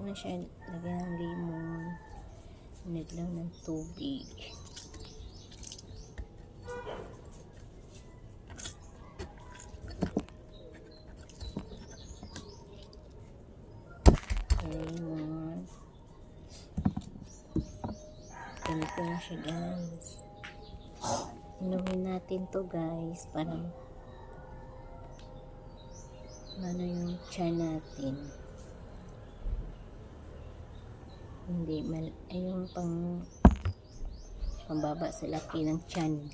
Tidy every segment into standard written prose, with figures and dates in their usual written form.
na siya, lagyan ng lemon. Unod lang ng tubig. Lemon. Ganito na siya, guys. Inumin natin to, guys, para ano yung tiyan natin. Hindi ay yung pambaba sa laki ng tiyan.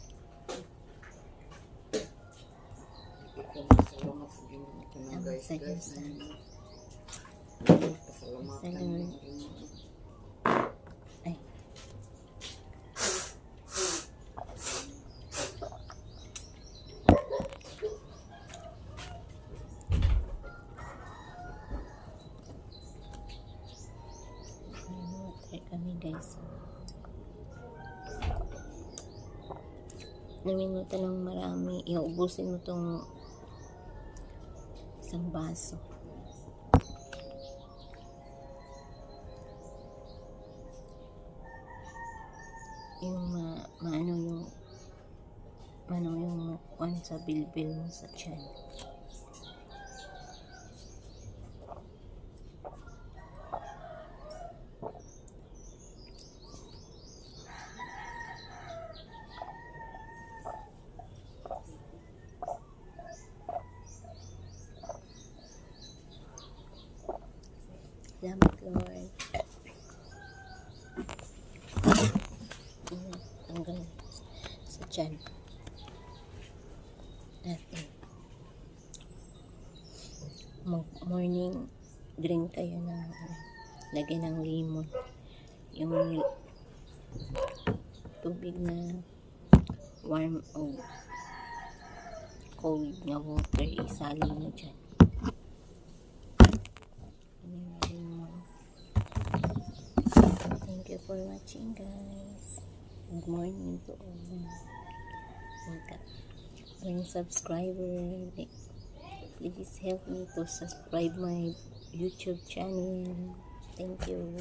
Ay. Try kami, guys. Namin mo ito ng marami. Iubusin mo itong isang baso. Yung maano yung sa bilbil mo sa tiyan. Salamat, Lord. Tanggal sa tiyan natin. Morning drink kayo na lagyan ng lemon. Yung tubig na warm o cold na water, isalin mo dyan. Thank you for watching, guys. Good morning to all. Mga subscriber, please help me to subscribe my YouTube channel. Thank you.